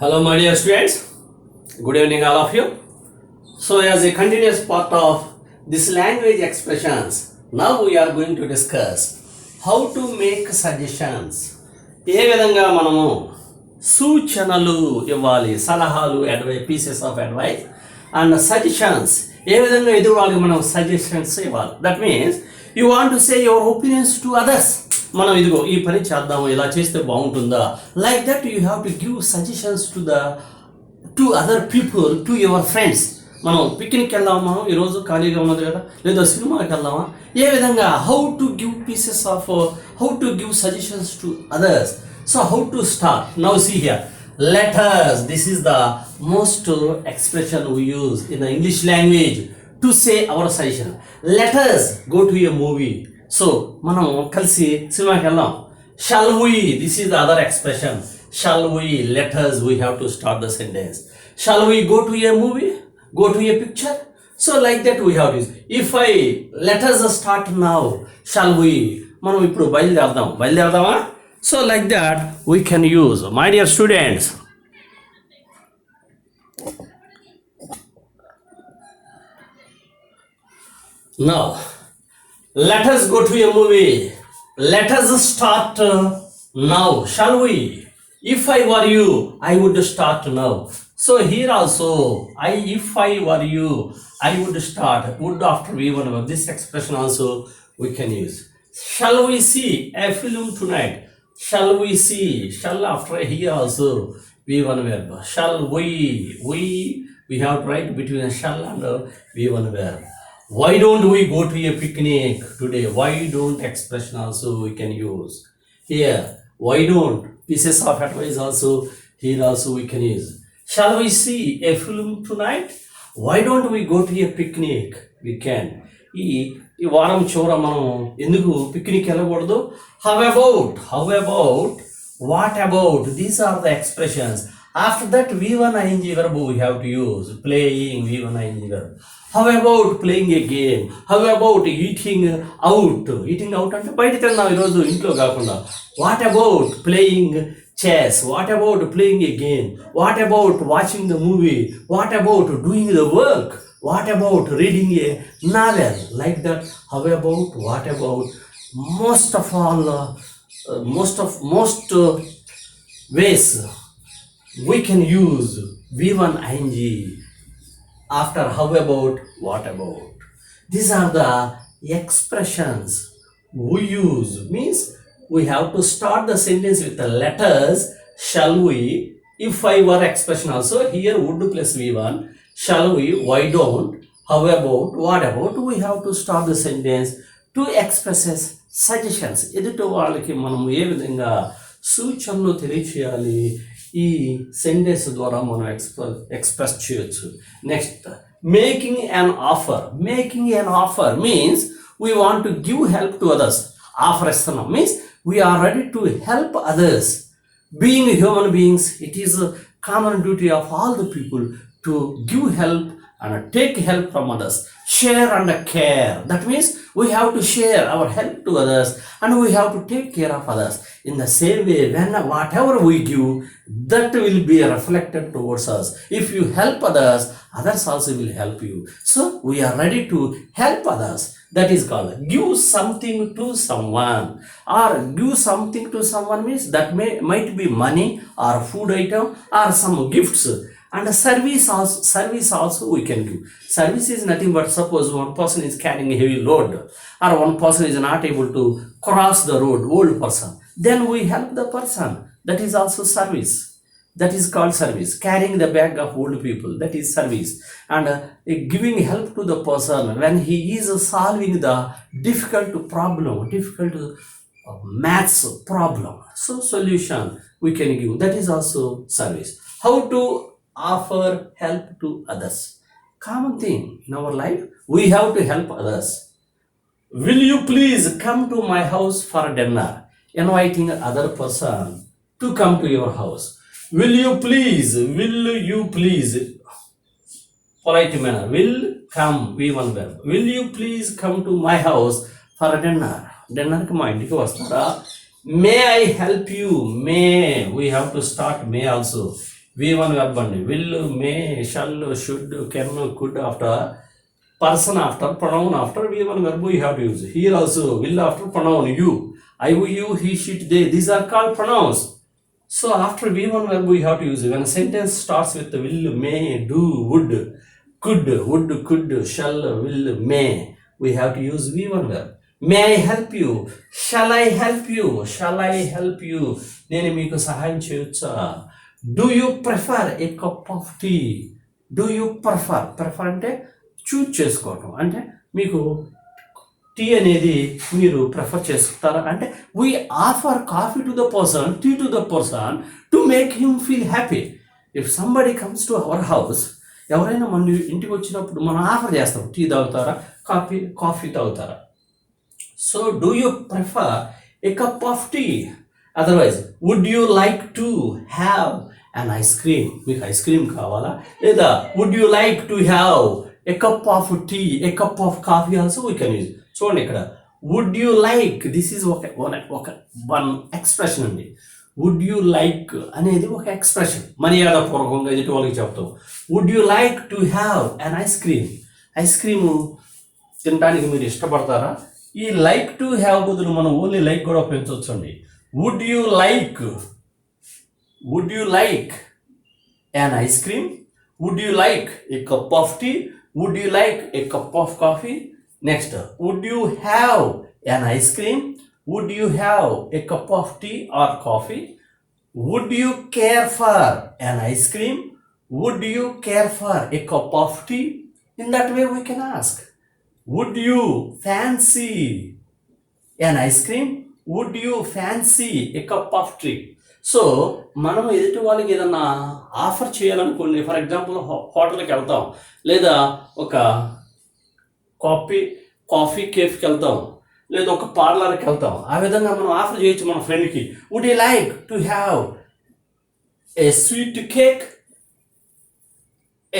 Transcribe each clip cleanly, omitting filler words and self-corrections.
Hello, my dear students. Good evening, all of you. So, as a continuous part of this language expressions, now we are going to discuss how to make suggestions. ఏ విధంగా మనము సూచనలు ఇవ్వాలి, సలహాలు, pieces of advice and suggestions ఏ విధంగా ఎదురు వాళ్ళకి మనం సజెషన్స్ ఇవ్వాలి. That means you want to say your opinions to others. మనం ఇదిగో ఈ పని చేద్దాము, ఇలా చేస్తే బాగుంటుందా, like that you have to give suggestions to other people, to your friends. మనం పిక్నిక్ వెళ్దామా, ఈరోజు ఖాళీగా ఉన్నది కదా, లేదా సినిమాకి వెళ్దామా, ఏ విధంగా how to give pieces of how to give suggestions to others. So how to start now, see here letters. This is the most expression we use in the English language to say our suggestion. Let us go to a movie. So మనం కలిసి సినిమాకి వెళ్దాం. Shall we? This is the other expression. Shall we? Let us. We have to start the sentence. Shall we go to a movie? Go to a picture? So like that we have this. If I let us start now. Shall we? మనం ఇప్పుడు బయలుదేరదామా? So like that we can use. My dear students, now let us go to a movie. Let us start now. Shall we? If I were you, I would start now. So here also, if I were you, I would start. Would after V1 verb. This expression also we can use. Shall we see a film tonight? Shall we see? Shall after here also V1 verb. Shall we have to write between shall and V1 verb. Why don't we go to a picnic today? Why don't expression also we can use. Here, why don't pieces of advice also, here also we can use. Shall we see a film tonight? Why don't we go to a picnic? We can. ఈ వారం చివర మనం ఎందుకు picnic వెళ్ళకూడదు? How about, what about, these are the expressions. After that V1 ing verb we have to use. Playing, V1 ing verb. How about playing a game? How about eating out అంటే బయట తిన్నాం ఈరోజు ఇంట్లో కాకుండా. What about playing chess? What about playing a game? What about watching the movie? What about doing the work? What about reading a novel? Like that. How about, what about, most ways we can use V1 ing after how about, what about. These are the expressions we use. Means we have to start the sentence with the letters. Shall we? If I were expression also, here would plus V1. Shall we? Why don't? How about? What about? We have to start the sentence to expresses suggestions. ఎదుటి వాళ్ళకి మనం ఏ విధంగా సూచనలు తెలియచేయాలి, ఈ sentence ద్వారా మనం express చేయొచ్చు. Next, making an offer. Making an offer means we want to give help to others. Offer ఇస్తున్నాం means we are ready to help others. Being human beings, it is a common duty of all the people to give help and take help from others. Share and care. That means we have to share our help to others and we have to take care of others. In the same way, when whatever we give, that will be reflected towards us. If you help others, others also will help you. So we are ready to help others. That is called give something to someone. Or give something to someone means that might be money or food item or some gifts. And service also we can give. Service is nothing but, suppose one person is carrying a heavy load or one person is not able to cross the road, old person, then we help the person. That is also service. That is called service. Carrying the bag of old people, that is service. And giving help to the person when he is solving the difficult maths problem. So solution we can give. That is also service. How to offer help to others? Common thing in our life, we have to help others. Will you please come to my house for dinner? Inviting other person to come to your house. Will you please, polite manner, will come, V1 verb. Will you please come to my house for dinner? Dinner కి మా ఇంటికి వస్తారా? May I help you? May, we have to start may also. V1 verb only. Will, may, shall, should, can, could after person after pronoun after V1 verb we have to use. Here also will after pronoun you. I, you, he, she, they. These are called pronouns. So after V1 verb we have to use. When a sentence starts with will, may, do, would, could, shall, will, may, we have to use V1 verb. May I help you? Shall I help you? Shall I help you? నేను మీకు సహాయం చేయొచ్చా? Do you prefer a cup of tea? Do you prefer అంటే choose చేసుకోవటం, అంటే మీకు tea అనేది మీరు ప్రిఫర్ చేస్తారా అంటే we offer coffee to the person, tea to the person to make him feel happy. If somebody comes to our house, ఎవరైనా మన ఇంటికి వచ్చినప్పుడు మనం ఆఫర్ చేస్తాం, టీ తాగుతారా, కాఫీ తాగుతారా. So do you prefer a cup of tea? Otherwise would you like to have an ice cream? మీకు ice cream కావాలా? లేదా would you like to have a cup of tea, a cup of coffee also we can use. చూడండి ఇక్కడ would you like, this is ఒక one expression అండి. Would you like అనేది ఒక expression, మర్యాదపూర్వకంగా ఎదుటి వాళ్ళకి చెప్తాం. Would you like to have an ice cream? Ice cream తినడానికి మీరు ఇష్టపడతారా? ఈ లైక్ టు హ్యావ్ బదులు మనం ఓన్లీ లైక్ కూడా ఉపయోగించవచ్చు అండి. Would you like an ice cream? Would you like a cup of tea? Would you like a cup of coffee? Next, would you have an ice cream? Would you have a cup of tea or coffee? Would you care for an ice cream? Would you care for a cup of tea? In that way we can ask. Would you fancy an ice cream? Would you fancy a cup of tea? So మనం ఎదుటి వాళ్ళకి ఏదన్నా offer చేయాలనుకోండి, for example హోటల్కి వెళ్తాం, లేదా ఒక coffee కేఫ్కి వెళ్తాం, లేదా ఒక పార్లర్కి వెళ్తాం. ఆ విధంగా మనం ఆఫర్ చేయొచ్చు మన ఫ్రెండ్కి. Would you like to have a sweet cake,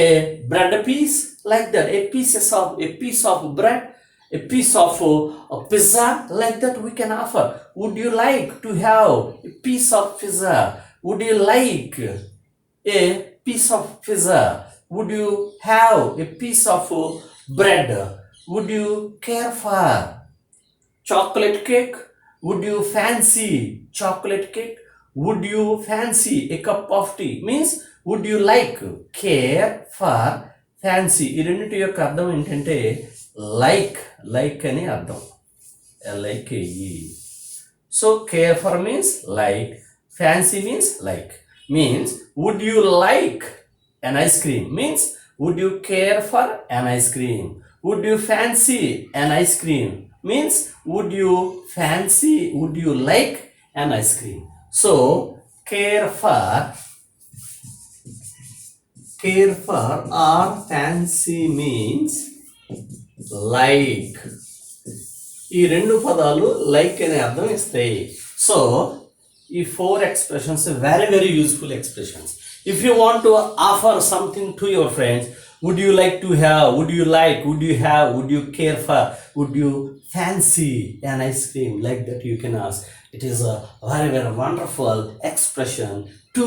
a bread piece, like that, a piece of bread, a piece of a pizza, like that we can offer. Would you like to have a piece of pizza? Would you like a piece of pizza? Would you have a piece of bread? Would you care for chocolate cake? Would you fancy chocolate cake? Would you fancy a cup of tea? Means would you like, care for, fancy. ఈ రెండింటి యొక్క అర్థం ఏంటంటే like అని అర్థం, LIKE. So care for means like, fancy means like. Means would you like an ice cream means would you care for an ice cream. Would you fancy an ice cream means would you like an ice cream. So care for or fancy means like. ఈ రెండు పదాలు like అనే అర్థం ఇస్తాయి. So ఈ 4 expressions very very useful expressions. If you want to offer something to your friends, would you like to have, would you like, would you have, would you care for, would you fancy an ice cream, like that you can ask. It is a very very wonderful expression to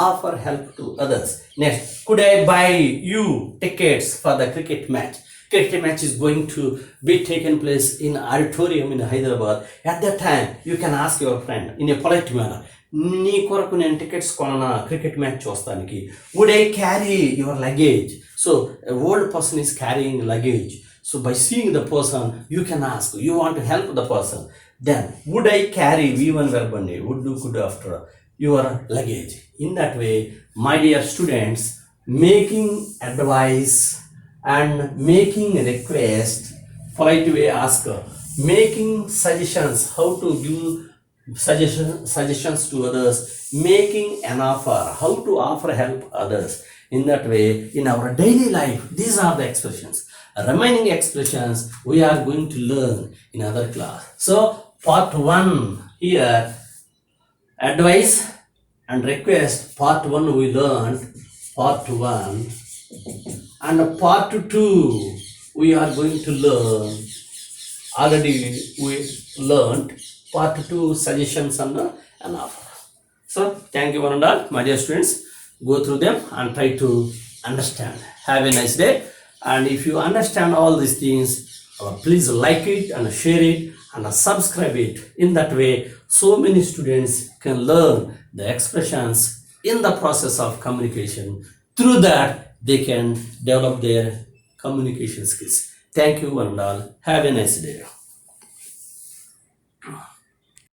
offer help to others. Next, could I buy you tickets for the cricket match? Cricket match is going to be taken place in auditorium in Hyderabad. At that time, you can ask your friend in a polite manner, నీ కొరకు నేను tickets కొననా cricket match చూస్తానికి? Would I carry your luggage? So old person is carrying luggage. So by seeing the person you can ask, you want to help the person. Then would I carry, V1 verb అండి, would do could after your luggage. In that way my dear students, making advice and making request, polite way ask, making suggestions, how to give suggestions to others, making an offer, how to offer help others. In that way, in our daily life, these are the expressions. Remaining expressions we are going to learn in other class. So part 1 here, advice and request, part 1 we learned, part 1. And part 2 we are going to learn, already we learned part 2 suggestions and an offer. So thank you one and all, my dear students. go through them and try to understand. Have a nice day. And if you understand all these things, please like it and share it and subscribe it. In that way, so many students can learn the expressions in the process of communication. Through that, they can develop their communication skills. Thank you and all. Have a nice day.